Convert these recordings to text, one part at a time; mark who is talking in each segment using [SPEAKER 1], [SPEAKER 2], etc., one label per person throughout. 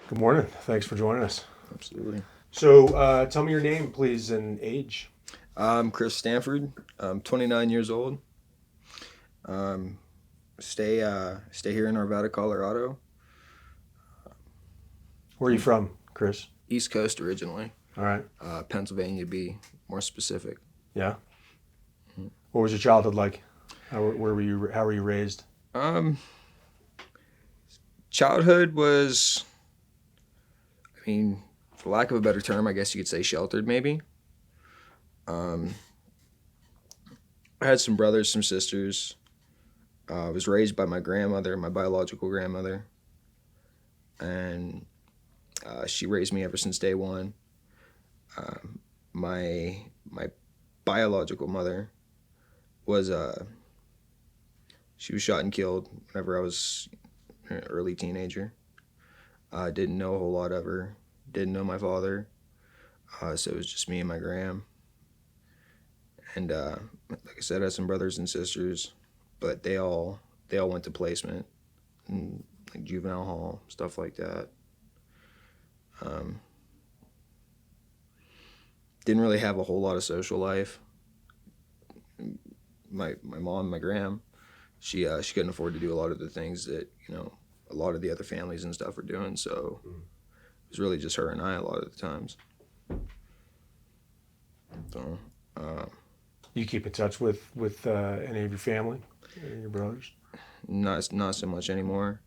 [SPEAKER 1] Good morning. Thanks for joining us.
[SPEAKER 2] Absolutely.
[SPEAKER 1] So, tell me your name, please, and age.
[SPEAKER 2] I'm Chris Stanford. I'm 29 years old. Um, stay here in Arvada, Colorado,
[SPEAKER 1] Where are you from, Chris?
[SPEAKER 2] East Coast originally.
[SPEAKER 1] All right.
[SPEAKER 2] Pennsylvania to be more specific.
[SPEAKER 1] Yeah. What was your childhood like? Where were you? How were you raised?
[SPEAKER 2] Um, Childhood was, I mean, for lack of a better term, I guess you could say sheltered maybe. Um, I had some brothers, some sisters. I was raised by my grandmother, my biological grandmother, and she raised me ever since day one. Um, my biological mother was she was shot and killed whenever I was an early teenager. I didn't know a whole lot of her. Didn't know my father. So it was just me and my gram. And like I said, I had some brothers and sisters, but they all went to placement and like juvenile hall stuff like that. Um, didn't really have a whole lot of social life. My mom, my gram, she couldn't afford to do a lot of the things that a lot of the other families and stuff were doing. So it was really just her and I a lot of the times. So uh,
[SPEAKER 1] You keep in touch with any of your family, your brothers?
[SPEAKER 2] not so much anymore.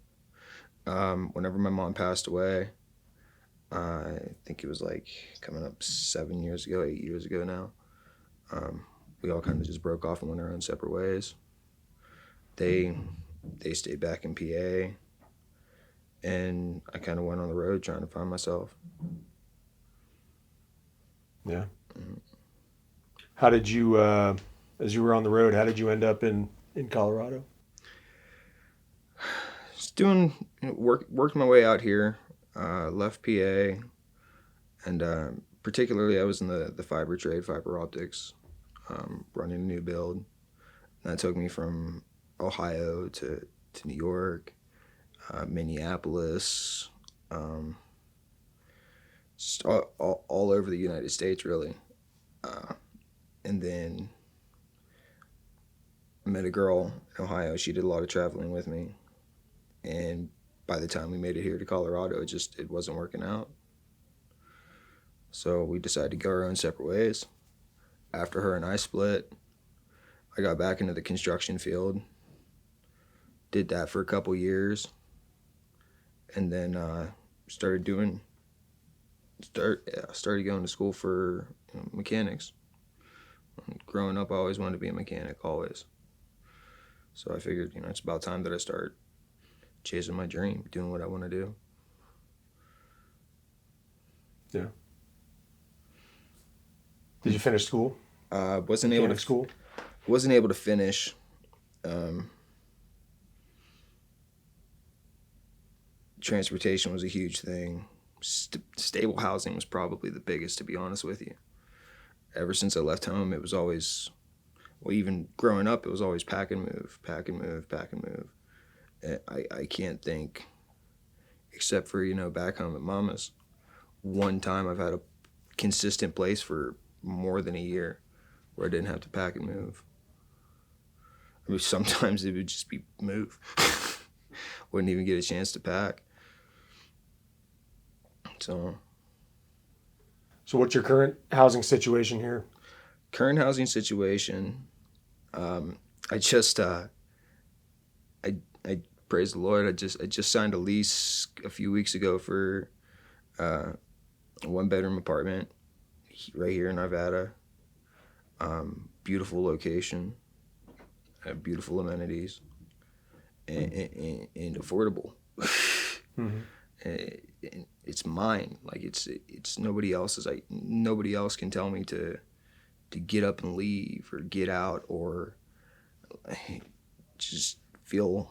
[SPEAKER 2] Whenever my mom passed away, I think it was like coming up 7 years ago, 8 years ago now. Um, we all kind of just broke off and went our own separate ways. They they stayed back in PA, and I kind of went on the road trying to find myself.
[SPEAKER 1] Yeah. How did you, as you were on the road, how did you end up in Colorado?
[SPEAKER 2] Just doing worked my way out here. Left PA, and particularly I was in the fiber trade, fiber optics, running a new build. And that took me from Ohio to New York, Minneapolis, um, just all over the United States, really. Uh, and then I met a girl in Ohio. She did a lot of traveling with me, and by the time we made it here to Colorado, it wasn't working out. So we decided to go our own separate ways. After her and I split, I got back into the construction field. Did that for a couple years, and then started doing started going to school for mechanics. Growing up, I always wanted to be a mechanic, always. So I figured, it's about time that I start chasing my dream, doing what I want to do.
[SPEAKER 1] Yeah. Did you finish school?
[SPEAKER 2] Wasn't able to
[SPEAKER 1] Mechanic school?
[SPEAKER 2] wasn't able to finish. Um, Transportation was a huge thing. Stable housing was probably the biggest, to be honest with you. Ever since I left home, it was always, well, even growing up, it was always pack and move, pack and move, pack and move. I can't think, except for, back home at mama's, one time I've had a consistent place for more than a year where I didn't have to pack and move. I mean, sometimes it would just be move. Wouldn't even get a chance to pack. So,
[SPEAKER 1] So, what's your current housing situation here?
[SPEAKER 2] current housing situation, um, I just, I praise the Lord. I just signed a lease a few weeks ago for uh, a 1 bedroom apartment right here in Arvada. Beautiful location, beautiful amenities, and affordable.
[SPEAKER 1] Mm-hmm.
[SPEAKER 2] And it's mine. Like it's nobody else's. Nobody else can tell me to get up and leave or get out or just feel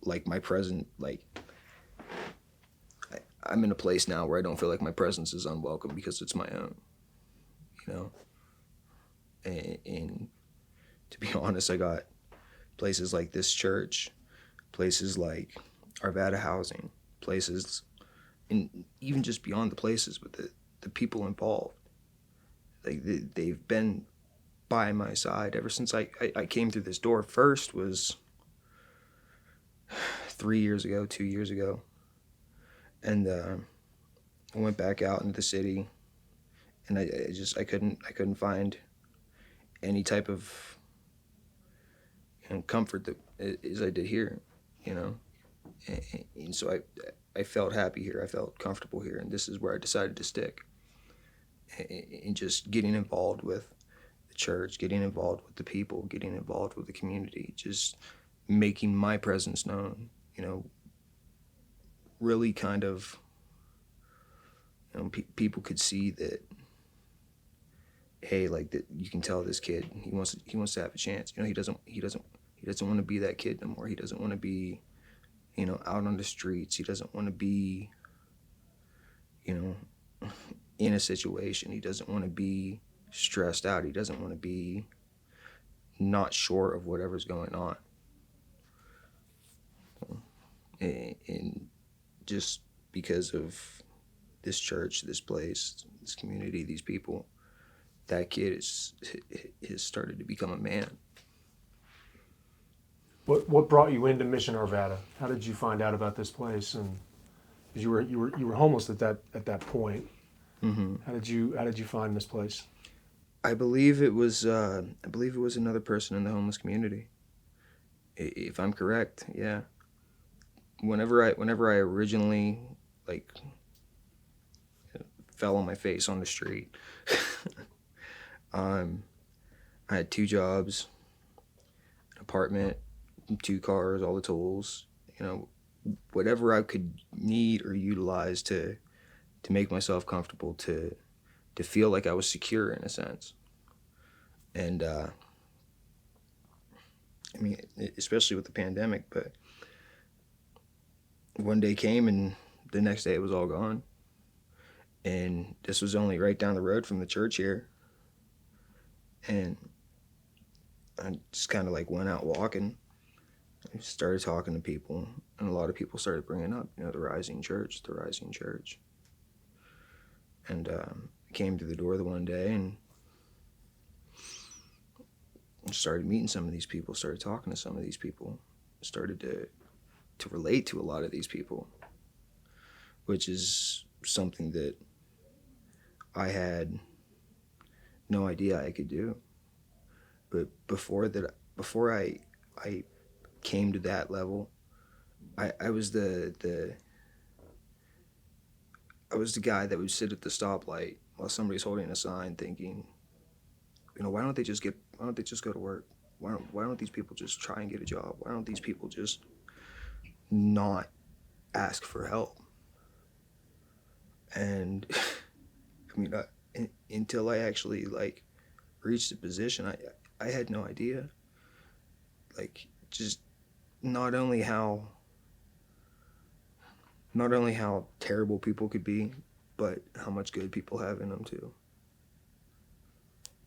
[SPEAKER 2] like my present. Like I'm in a place now where I don't feel like my presence is unwelcome because it's my own. You know, and to be honest, I got places like this church, places like Arvada Housing, places and even just beyond the places, but the people involved. Like they've been by my side ever since I came through this door. First was 3 years ago, 2 years ago, and I went back out into the city, and I couldn't find any type of comfort that as I did here, you know, and so I felt happy here, I felt comfortable here, and this is where I decided to stick, and just getting involved with the church, getting involved with the people, getting involved with the community, just making my presence known, you know, really kind of, you know, people could see that, hey, like that, you can tell this kid he wants to have a chance. You know, he doesn't want to be that kid no more. He doesn't want to be, you know, out on the streets. He doesn't want to be, you know, in a situation. He doesn't want to be stressed out. He doesn't want to be not sure of whatever's going on. And just because of this church, this place, this community, these people, that kid has started to become a man.
[SPEAKER 1] What brought you into Mission Arvada? How did you find out about this place? And 'cause you were homeless at that point.
[SPEAKER 2] Mm-hmm.
[SPEAKER 1] How did you find this place?
[SPEAKER 2] I believe it was another person in the homeless community. If I'm correct, yeah. Whenever I originally like fell on my face on the street, I had 2 jobs, an apartment, 2 cars, all the tools, you know, whatever I could need or utilize to make myself comfortable, to feel like I was secure in a sense. And I mean, especially with the pandemic, but one day came and the next day it was all gone. And this was only right down the road from the church here. And I just kind of like went out walking. I started talking to people, and a lot of people started bringing up, you know, the Rising Church. And I came to the door the one day and started meeting some of these people, started talking to some of these people, started to relate to a lot of these people, which is something that I had no idea I could do. But before I came to that level, I was the guy that would sit at the stoplight while somebody's holding a sign, thinking, you know, why don't they just go to work? Why don't these people just try and get a job? Why don't these people just not ask for help? And I mean, until I actually like reached a position, I had no idea. Like, just not only how terrible people could be, but how much good people have in them too.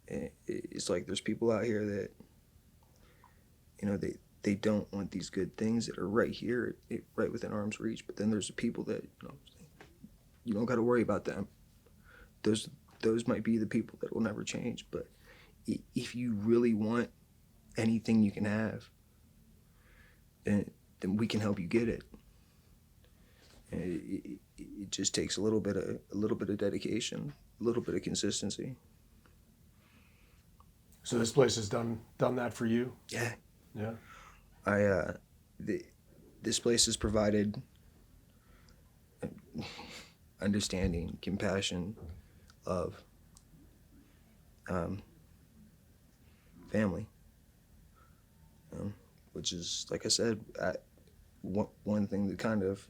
[SPEAKER 2] And it's like there's people out here that, you know, they don't want these good things that are right here, right within arm's reach. But then there's the people that, you know, you don't got to worry about them. Those might be the people that will never change. But if you really want anything you can have, then we can help you get it. And it just takes a little bit of dedication, a little bit of consistency.
[SPEAKER 1] So this place has done that for you?
[SPEAKER 2] Yeah.
[SPEAKER 1] Yeah.
[SPEAKER 2] This place has provided understanding, compassion, love, family, which is, like I said, one thing that kind of,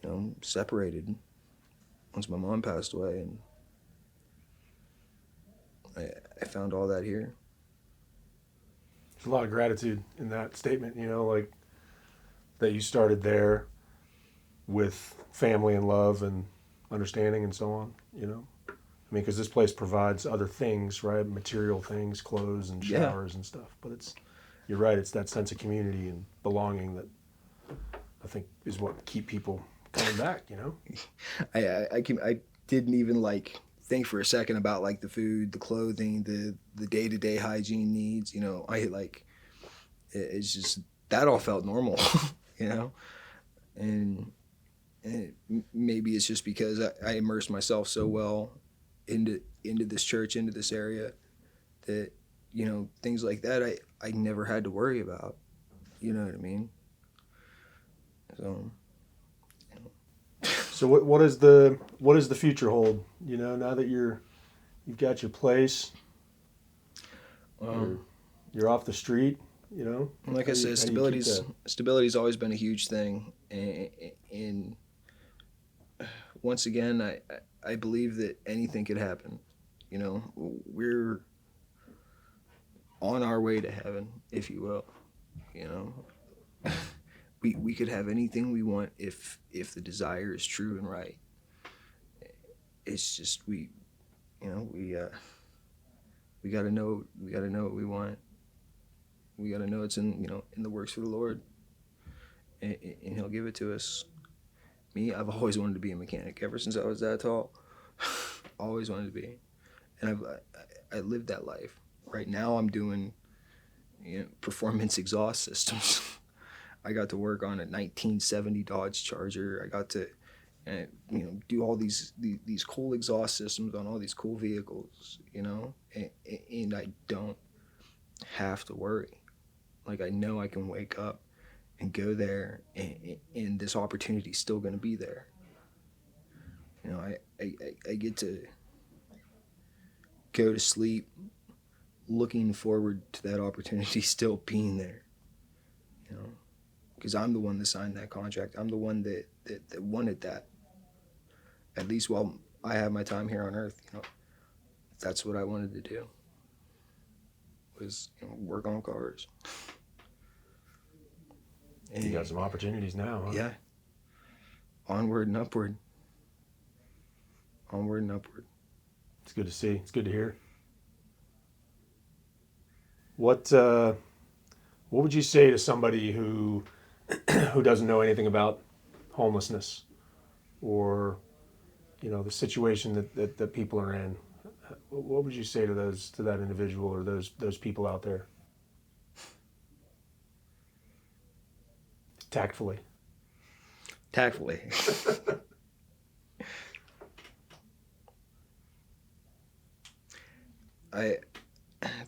[SPEAKER 2] you know, separated once my mom passed away, and I found all that here.
[SPEAKER 1] There's a lot of gratitude in that statement, you know, like that you started there with family and love and understanding and so on, you know? I mean, because this place provides other things, right? Material things, clothes and showers and stuff. But you're right, it's that sense of community and belonging that I think is what keep people coming back, you know?
[SPEAKER 2] I didn't even like think for a second about like the food, the clothing, the day-to-day hygiene needs, you know. It's just that all felt normal, you know. And, maybe it's just because I immersed myself so well into this church, into this area, that, you know, things like that I never had to worry about. You know what I mean? So
[SPEAKER 1] So what does the future hold? You know, now that you've got your place, you're off the street. You know,
[SPEAKER 2] like I said,
[SPEAKER 1] how do you keep that?
[SPEAKER 2] stability's always been a huge thing, and once again, I believe that anything could happen. You know, we're on our way to heaven, if you will. You know, we could have anything we want if the desire is true and right. It's just we gotta know what we want. We gotta know it's in the works for the Lord, and He'll give it to us. Me, I've always wanted to be a mechanic ever since I was that tall. Always wanted to be, and I lived that life. Right now, I'm doing performance exhaust systems. I got to work on a 1970 Dodge Charger. I got to do all these cool exhaust systems on all these cool vehicles. You know, and I don't have to worry. Like, I know I can wake up and go there, and this opportunity is still going to be there. You know, I get to go to sleep looking forward to that opportunity still being there. You know, because I'm the one that signed that contract. I'm the one that wanted that. At least while I have my time here on Earth, you know, that's what I wanted to do. Was work on cars. And
[SPEAKER 1] You got some opportunities now, huh?
[SPEAKER 2] yeah, onward and upward. Onward and upward.
[SPEAKER 1] It's good to see. It's good to hear. What would you say to somebody who who doesn't know anything about homelessness, or the situation that people are in? What would you say to that individual or those people out there? Tactfully.
[SPEAKER 2] Tactfully.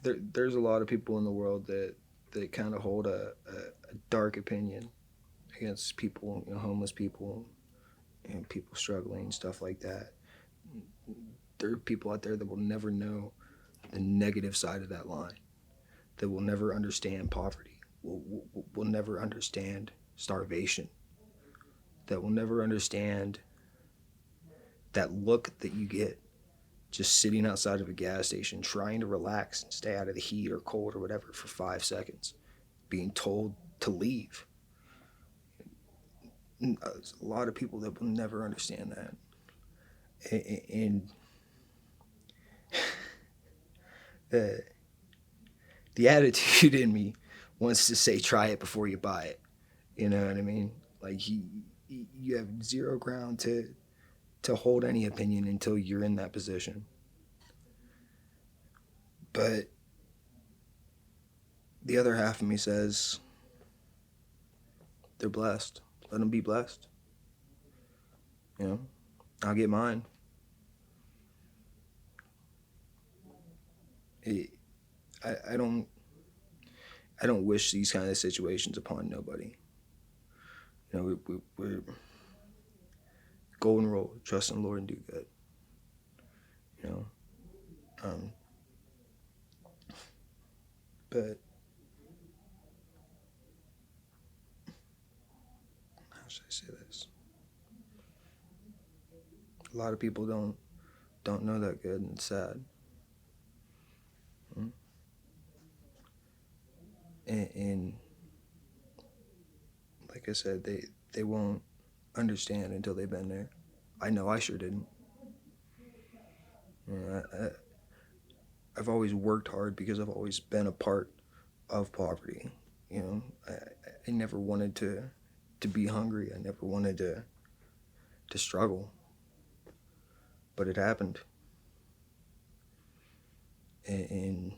[SPEAKER 2] There's a lot of people in the world that kind of hold a dark opinion against people, homeless people, and people struggling, stuff like that. There are people out there that will never know the negative side of that line, that will never understand poverty, will never understand starvation, that will never understand that look that you get just sitting outside of a gas station trying to relax and stay out of the heat or cold or whatever for 5 seconds, being told to leave. There's a lot of people that will never understand that. And the attitude in me wants to say, try it before you buy it. You know what I mean? Like, you have zero ground to hold any opinion until you're in that position. But the other half of me says, they're blessed. Let them be blessed. I'll get mine. I don't wish these kind of situations upon nobody. We're golden rule, trust in the Lord and do good. But how should I say this? A lot of people don't know that good, and it's sad. And like I said, they won't understand until they've been there. I know I sure didn't. I've always worked hard because I've always been a part of poverty. I never wanted to be hungry. I never wanted to to struggle, but it happened. And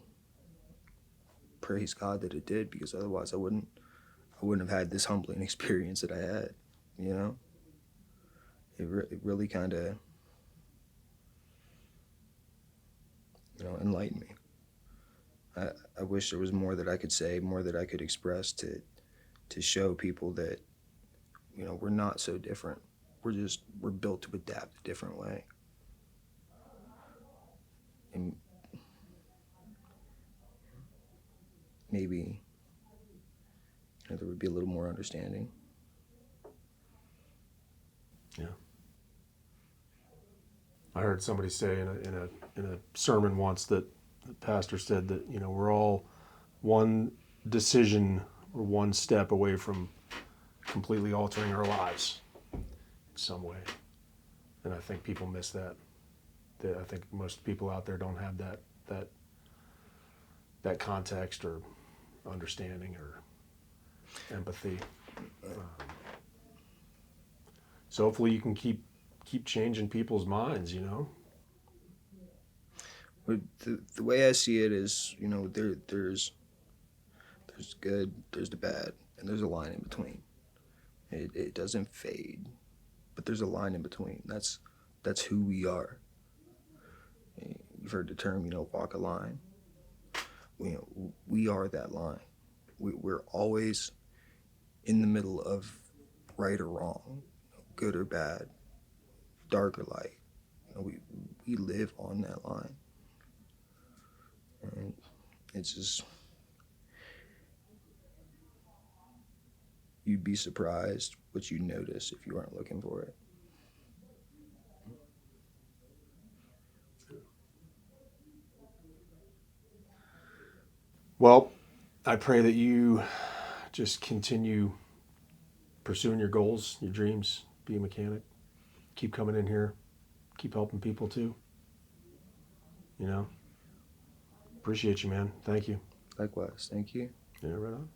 [SPEAKER 2] praise God that it did, because otherwise I wouldn't have had this humbling experience that I had. You know, it really kind of, enlightened me. I wish there was more that I could say, more that I could express to show people that, we're not so different. We're built to adapt a different way. And maybe there would be a little more understanding.
[SPEAKER 1] Yeah. I heard somebody say in a sermon once that the pastor said that we're all one decision or one step away from completely altering our lives in some way, and I think people miss that. I think most people out there don't have that context or understanding or empathy. So hopefully you can keep changing people's minds.
[SPEAKER 2] But the way I see it is, there's good, there's the bad, and there's a line in between. It doesn't fade, but there's a line in between. That's who we are. You've heard the term, walk a line. We are that line. We're always in the middle of right or wrong, good or bad, dark or light. We live on that line. And it's just, you'd be surprised what you notice if you aren't looking for it.
[SPEAKER 1] Well, I pray that you just continue pursuing your goals, your dreams, be a mechanic. Keep coming in here. Keep helping people too. Appreciate you, man. Thank you.
[SPEAKER 2] Likewise, thank you.
[SPEAKER 1] Yeah, right on.